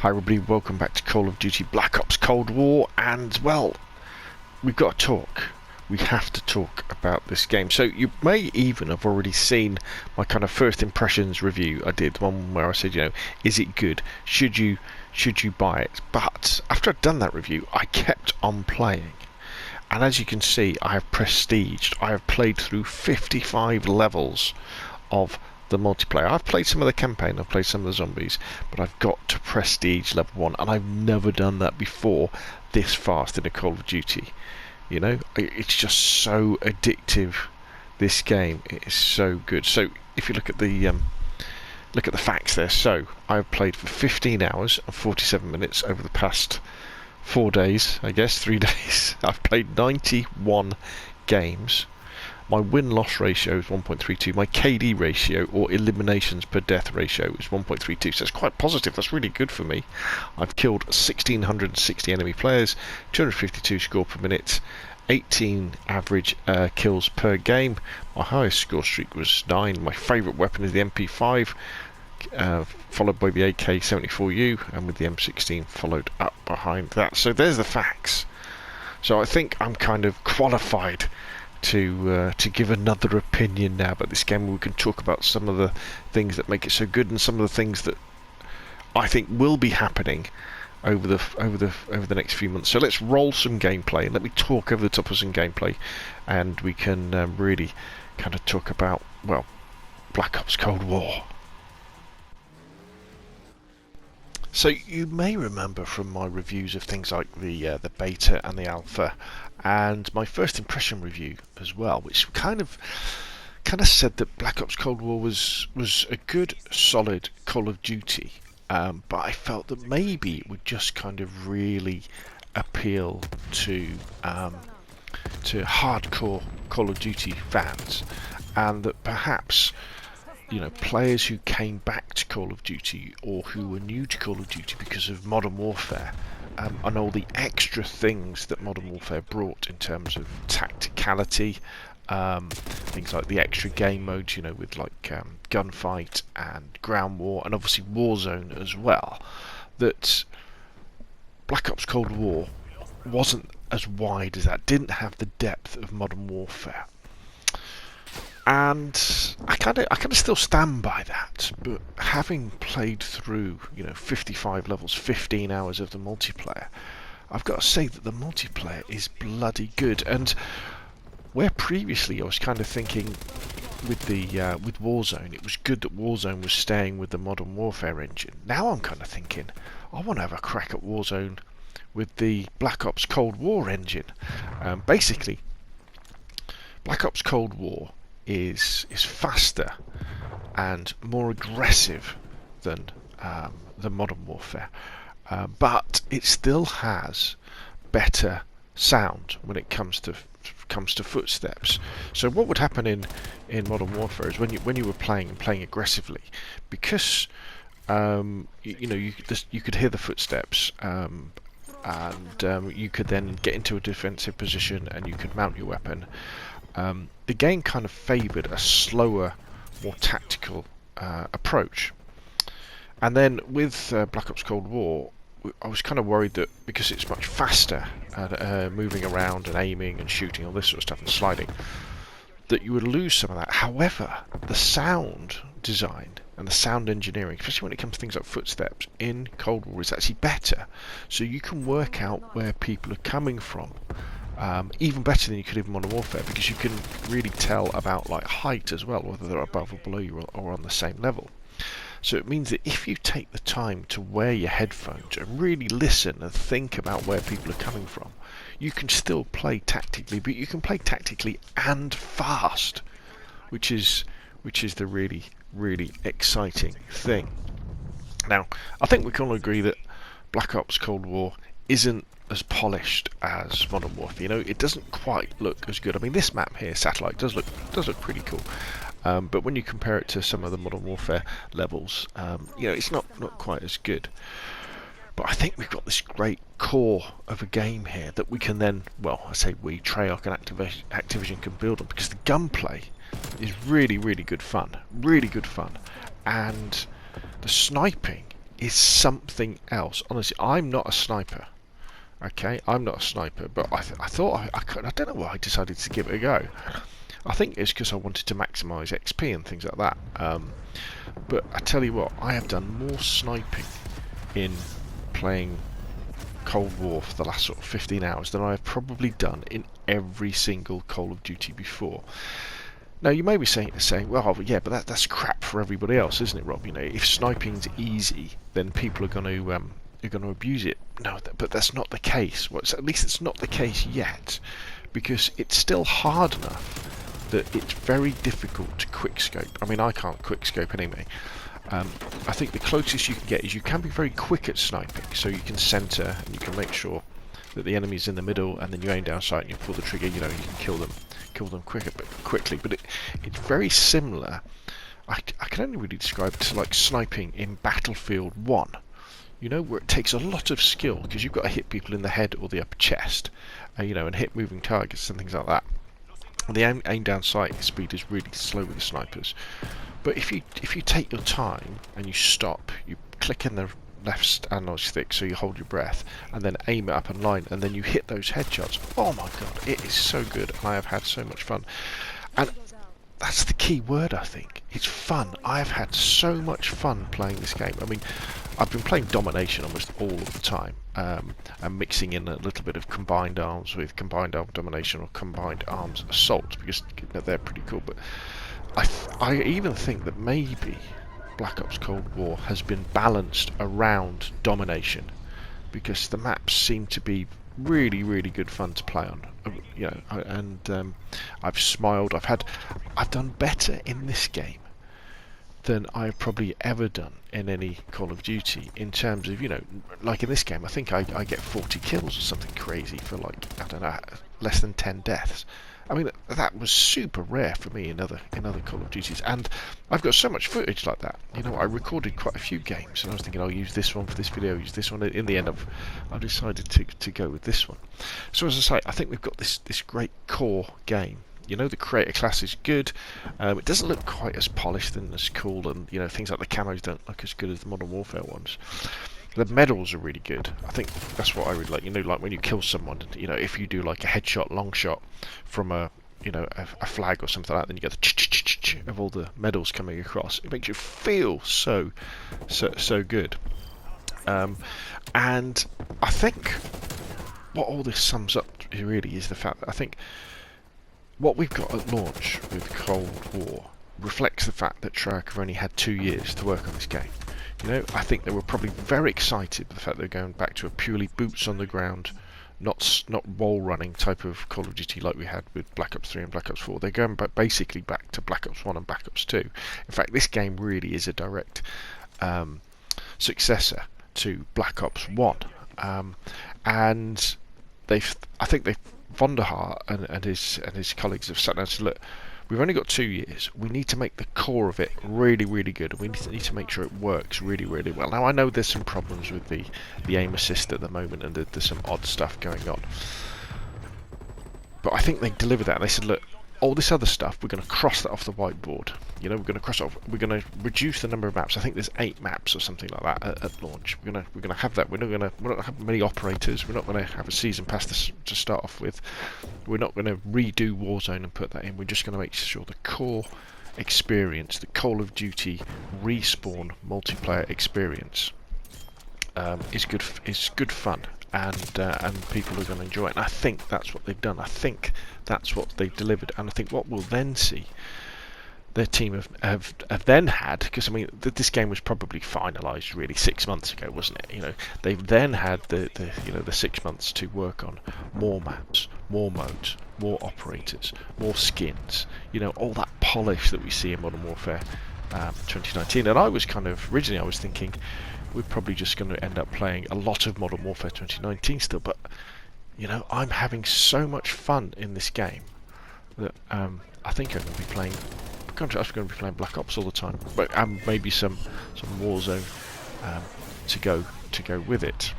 Hi everybody, welcome back to Call of Duty Black Ops Cold War, and well, we've got to talk. We have to talk about this game. So you may even have already seen my kind of first impressions review I did, one where I said, you know, is it good? Should you buy it? But after I'd done that review, I kept on playing. And as you can see, I have prestiged. I have played through 55 levels of the multiplayer. I've played some of the campaign, I've played some of the zombies, but I've got to prestige level 1, and I've never done that before this fast in a Call of Duty. You know, it's just so addictive, this game. It is so good. So if you look at the facts there, so I've played for 15 hours and 47 minutes over the past 4 days, I guess, 3 days. I've played 91 games. My win-loss ratio is 1.32. My KD ratio, or eliminations per death ratio, is 1.32. So it's quite positive. That's really good for me. I've killed 1,660 enemy players, 252 score per minute, 18 average kills per game. My highest score streak was 9. My favourite weapon is the MP5, followed by the AK-74U, and with the M16 followed up behind that. So there's the facts. So I think I'm kind of qualified to give another opinion now about this game. We can talk about some of the things that make it so good and some of the things that I think will be happening over the next few months. So let's roll some gameplay and let me talk over the top of some gameplay, and we can really kind of talk about, well, Black Ops Cold War. So you may remember from my reviews of things like the beta and the alpha, and my first impression review as well, which kind of said that Black Ops Cold War was a good, solid Call of Duty, but I felt that maybe it would just kind of really appeal to hardcore Call of Duty fans, and that perhaps, you know, players who came back to Call of Duty or who were new to Call of Duty because of Modern Warfare, and all the extra things that Modern Warfare brought in terms of tacticality, things like the extra game modes, you know, with like gunfight and ground war, and obviously Warzone as well, that Black Ops Cold War wasn't as wide as that, didn't have the depth of Modern Warfare. And I kind of still stand by that, but having played through, you know, 55 levels, 15 hours of the multiplayer, I've got to say that the multiplayer is bloody good. And where previously I was kind of thinking with Warzone, it was good that Warzone was staying with the Modern Warfare engine. Now I'm kind of thinking I want to have a crack at Warzone with the Black Ops Cold War engine. Basically, Black Ops Cold War is faster and more aggressive than Modern Warfare, but it still has better sound when it comes to footsteps. So what would happen in Modern Warfare is when you were playing aggressively, because you could hear the footsteps, and you could then get into a defensive position and you could mount your weapon. The game kind of favoured a slower, more tactical approach. And then with Black Ops Cold War, I was kind of worried that because it's much faster at moving around and aiming and shooting, all this sort of stuff, and sliding, that you would lose some of that. However, the sound design and the sound engineering, especially when it comes to things like footsteps in Cold War, is actually better. So you can work out where people are coming from. Even better than you could in Modern Warfare, because you can really tell about like height as well, whether they're above or below you or on the same level. So it means that if you take the time to wear your headphones and really listen and think about where people are coming from, you can still play tactically, but you can play tactically and fast, which is the really, really exciting thing. Now, I think we can all agree that Black Ops Cold War isn't as polished as Modern Warfare. You know, it doesn't quite look as good. I mean, this map here, Satellite, does look pretty cool. But when you compare it to some of the Modern Warfare levels, you know, it's not quite as good. But I think we've got this great core of a game here that we can then, well, I say we, Treyarch and Activision can build on, because the gunplay is really, really good fun. Really good fun. And the sniping is something else. Honestly, I'm not a sniper. Okay, I'm not a sniper, but I thought I could. I don't know why I decided to give it a go. I think it's because I wanted to maximise XP and things like that. But I tell you what, I have done more sniping in playing Cold War for the last sort of 15 hours than I have probably done in every single Call of Duty before. Now you may be saying, well, yeah, but that's crap for everybody else, isn't it, Rob? You know, if sniping's easy, then people are going to abuse it. No, but that's not the case. Well, at least it's not the case yet, because it's still hard enough that it's very difficult to quickscope. I mean, I can't quickscope anyway. I think the closest you can get is you can be very quick at sniping, so you can centre and you can make sure that the enemy's in the middle, and then you aim down sight and you pull the trigger. You know, you can kill them quickly. But it's very similar. I can only really describe it to like sniping in Battlefield 1. You know, where it takes a lot of skill because you've got to hit people in the head or the upper chest, you know, and hit moving targets and things like that. And the aim down sight speed is really slow with the snipers. But if you take your time and you stop, you click in the left analog stick so you hold your breath, and then aim it up and line, and then you hit those headshots. Oh my god, it is so good, and I have had so much fun. And that's the key word, I think. It's fun. I have had so much fun playing this game. I mean, I've been playing domination almost all of the time, and mixing in a little bit of combined arms with combined arm domination or combined arms assault, because you know, they're pretty cool. But I even think that maybe Black Ops Cold War has been balanced around domination, because the maps seem to be really, really good fun to play on. You know, and I've smiled. I've done better in this game than I've probably ever done in any Call of Duty in terms of, you know, like in this game I think I get 40 kills or something crazy for like, I don't know, less than 10 deaths. I mean, that was super rare for me in other Call of Duties, and I've got so much footage like that. You know, I recorded quite a few games, and I was thinking I'll use this one for this video, use this one. In the end, I've decided to go with this one. So as I say, I think we've got this great core game. You know, the creator class is good. It doesn't look quite as polished and as cool, and you know, things like the camos don't look as good as the Modern Warfare ones. The medals are really good. I think that's what I really like. You know, like when you kill someone, you know, if you do like a headshot, long shot from a, you know, a flag or something like that, then you get the ch-ch-ch-ch of all the medals coming across. It makes you feel so good. And I think what all this sums up to really is the fact that I think what we've got at launch with Cold War reflects the fact that Treyarch have only had 2 years to work on this game. You know, I think they were probably very excited with the fact they're going back to a purely boots on the ground, not wall running type of Call of Duty like we had with Black Ops 3 and Black Ops 4. They're going basically back to Black Ops 1 and Black Ops 2. In fact, this game really is a direct successor to Black Ops 1, and I think Vonderhaar and his colleagues have sat down and said, look, we've only got 2 years. We need to make the core of it really, really good. We need to make sure it works really, really well. Now, I know there's some problems with the aim assist at the moment, and there's some odd stuff going on. But I think they delivered that. And they said, look, all this other stuff, we're going to cross that off the whiteboard. You know, we're going to cross it off. We're going to reduce the number of maps. I think there's 8 maps or something like that at launch. We're going to have that. We're not going to have many operators. We're not going to have a season pass to start off with. We're not going to redo Warzone and put that in. We're just going to make sure the core experience, the Call of Duty respawn multiplayer experience, is good fun. And people are going to enjoy it. And I think that's what they've done. I think that's what they've delivered. And I think what we'll then see, their team have then had, because I mean this game was probably finalised really 6 months ago, wasn't it? You know, they've then had the 6 months to work on more maps, more modes, more operators, more skins. You know, all that polish that we see in Modern Warfare 2019. And I was kind of originally I was thinking, we're probably just going to end up playing a lot of Modern Warfare 2019 still, but you know, I'm having so much fun in this game that I think I'm going to be playing. I'm going to be playing Black Ops all the time, but maybe some Warzone to go with it.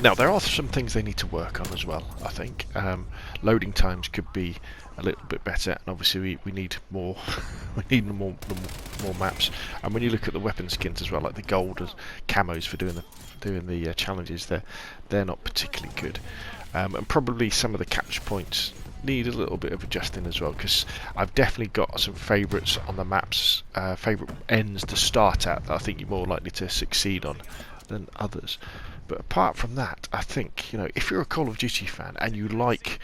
Now there are some things they need to work on as well. I think loading times could be a little bit better, and obviously we need more. We need more maps. And when you look at the weapon skins as well, like the gold camos for doing the challenges, they're not particularly good. And probably some of the capture points need a little bit of adjusting as well, because I've definitely got some favourites on the maps, favourite ends to start at that I think you're more likely to succeed on than others. But apart from that, I think, you know, if you're a Call of Duty fan and you like,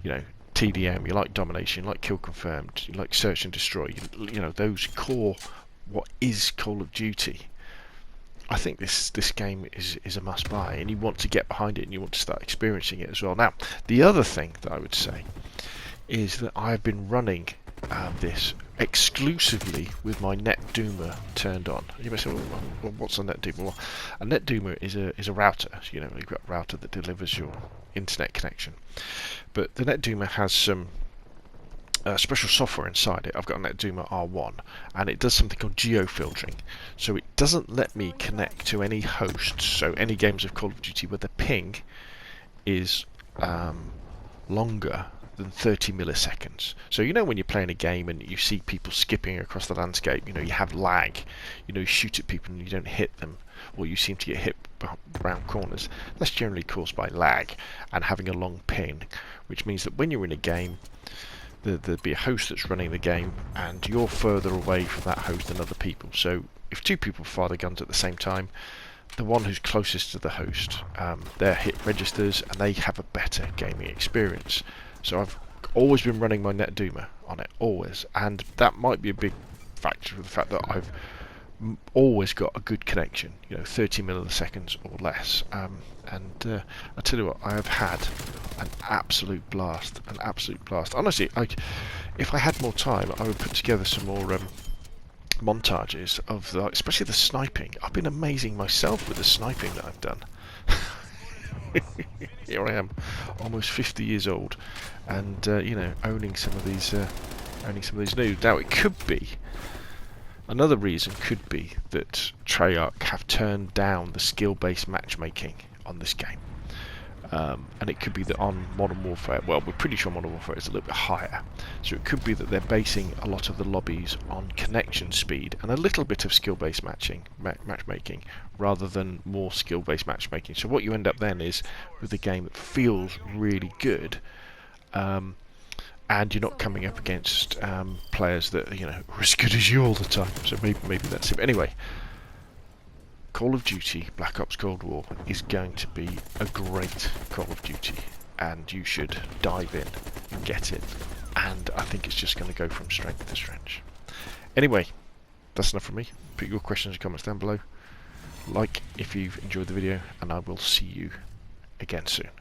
you know, TDM, you like domination, you like kill confirmed, you like search and destroy, you know, those core what is Call of Duty, I think this game is a must buy, and you want to get behind it and you want to start experiencing it as well. Now, the other thing that I would say is that I've been running this exclusively with my Netduma turned on. You may say, well, what's a Netduma? Well, a Netduma is a router. So, you know, you've got a router that delivers your internet connection. But the Netduma has some special software inside it. I've got a Netduma R1, and it does something called Geo-Filtering. So it doesn't let me connect to any hosts, so any games of Call of Duty where the ping is longer than 30 milliseconds. So you know when you're playing a game and you see people skipping across the landscape, you know, you have lag, you know, you shoot at people and you don't hit them, or you seem to get hit around corners. That's generally caused by lag and having a long ping, which means that when you're in a game, there'd be a host that's running the game and you're further away from that host than other people. So if two people fire the guns at the same time, the one who's closest to the host, their hit registers and they have a better gaming experience. So I've always been running my Netduma on it, always, and that might be a big factor of the fact that I've always got a good connection, you know, 30 milliseconds or less. And I tell you what, I have had an absolute blast, Honestly, if I had more time, I would put together some more montages of especially the sniping. I've been amazing myself with the sniping that I've done. Here I am, almost 50 years old, and you know, owning some of these noobs. Now, it could be another reason could be that Treyarch have turned down the skill-based matchmaking on this game, and it could be that on Modern Warfare, well, we're pretty sure Modern Warfare is a little bit higher, so it could be that they're basing a lot of the lobbies on connection speed and a little bit of skill-based matchmaking rather than more skill-based matchmaking. So what you end up then is with a game that feels really good, and you're not coming up against players that, you know, are as good as you all the time. So maybe that's it. But anyway, Call of Duty Black Ops Cold War is going to be a great Call of Duty, and you should dive in and get it. And I think it's just going to go from strength to strength. Anyway, that's enough from me. Put your questions and comments down below. Like if you've enjoyed the video, and I will see you again soon.